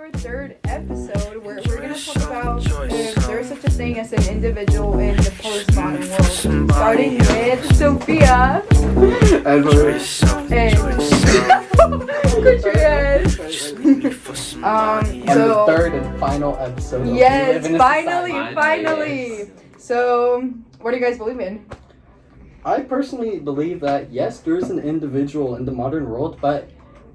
our third episode where we're going to talk about if there's such a thing as an individual in the postmodern world. Starting with Sophia. Edward. And And the third and final episode. Yes, finally. So, what do you guys believe in? I personally believe that yes, there is an individual in the modern world, but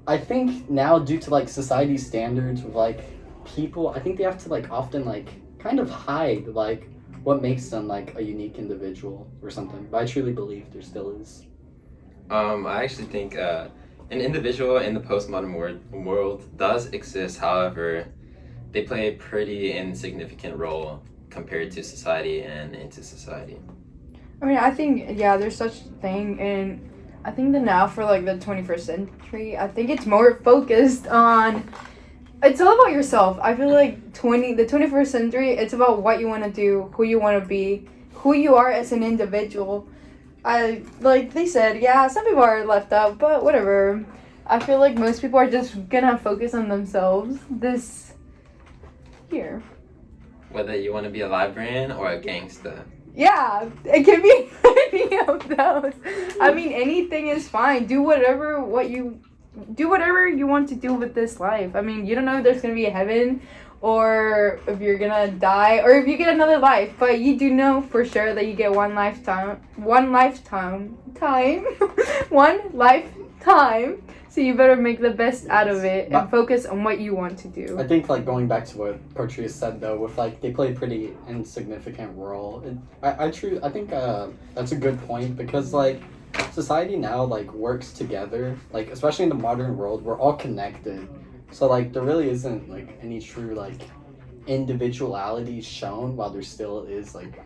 I think now due to like society standards with like people, I think they have to like often like kind of hide like what makes them like a unique individual or something. But I truly believe there still is. I actually think an individual in the postmodern world does exist. However, they play a pretty insignificant role compared to society and into society. I mean, I think, there's such a thing, and I think that now for, like, the 21st century, I think it's more focused on, it's all about yourself. I feel like the 21st century, it's about what you want to do, who you want to be, who you are as an individual. Like they said, some people are left out, but whatever. I feel like most people are just gonna focus on themselves this year. Whether you want to be a librarian or a gangster. Yeah, it can be any of those. I mean, anything is fine. Do whatever you want to do with this life. I mean, you don't know if there's gonna be a heaven, or if you're gonna die, or if you get another life. But you do know for sure that you get one lifetime. So you better make the best out of it and focus on what you want to do. I think like going back to what Portria said though, with like they play a pretty insignificant role. I think that's a good point because like society now like works together, like especially in the modern world, we're all connected. So like there really isn't like any true like individuality shown while there still is like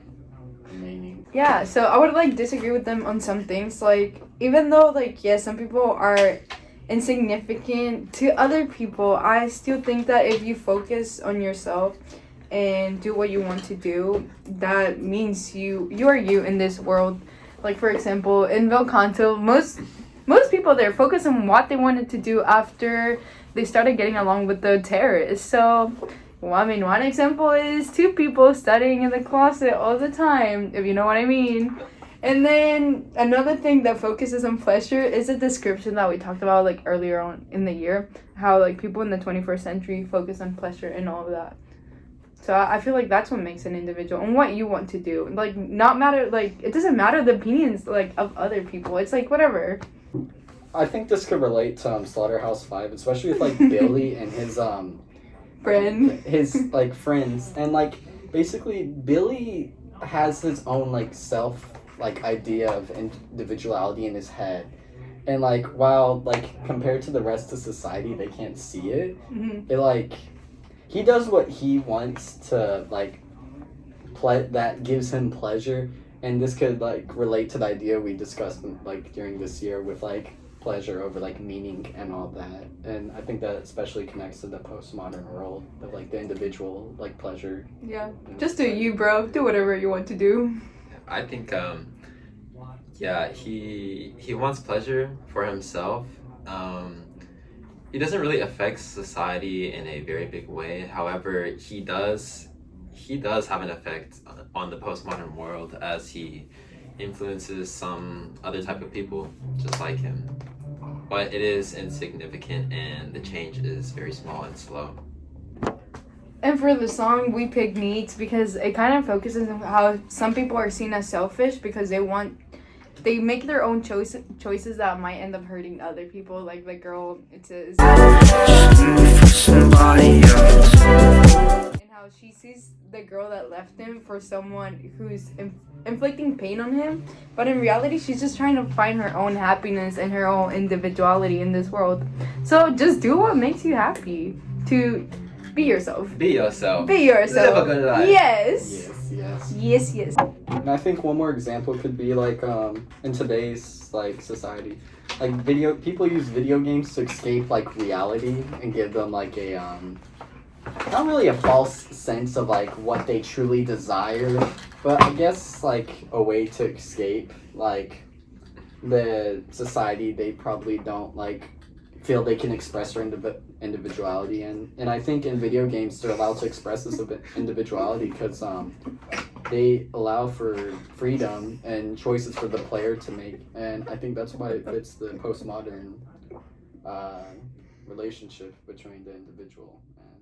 remaining. Yeah, so I would like disagree with them on some things. Like even though like some people are insignificant to other people, I still think that if you focus on yourself and do what you want to do, that means you are you in this world. Like for example, in Belcanto, most people there focus on what they wanted to do after they started getting along with the terrorists. So one example is two people studying in the closet all the time, if you know what I mean. And then another thing that focuses on pleasure is a description that we talked about like earlier on in the year, how like people in the 21st century focus on pleasure and all of that. So I feel like that's what makes an individual and what you want to do. Like it doesn't matter the opinions like of other people. It's like whatever. I think this could relate to Slaughterhouse-5, especially with like Billy and his like friends, and like basically Billy has his own like self like idea of individuality in his head, and like while like compared to the rest of society they can't see it. It like he does what he wants to like that gives him pleasure, and this could like relate to the idea we discussed like during this year with like pleasure over like meaning and all that. And I think that especially connects to the postmodern world of like the individual like pleasure. Yeah, just do you, bro. Do whatever you want to do. I think he wants pleasure for himself. He doesn't really affect society in a very big way. However, he does have an effect on the postmodern world as he influences some other type of people just like him. But it is insignificant and the change is very small and slow. And for the song, we picked Needs because it kind of focuses on how some people are seen as selfish because they make their own choices that might end up hurting other people. Like the girl, it says, and how she sees the girl that left him for someone who's inflicting pain on him, but in reality she's just trying to find her own happiness and her own individuality in this world. So just do what makes you happy. To be yourself. Be yourself. Live a good life. Yes. And I think one more example could be like in today's like society, like people use video games to escape like reality and give them like a not really a false sense of like what they truly desire, but I guess like a way to escape like the society they probably don't like feel they can express their individuality in. And I think in video games they're allowed to express this individuality because they allow for freedom and choices for the player to make. And I think that's why it fits the postmodern relationship between the individual and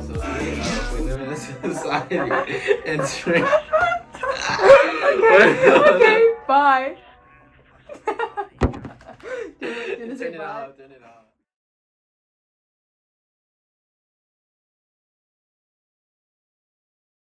society. We live in a society and Okay, bye. Turn it off.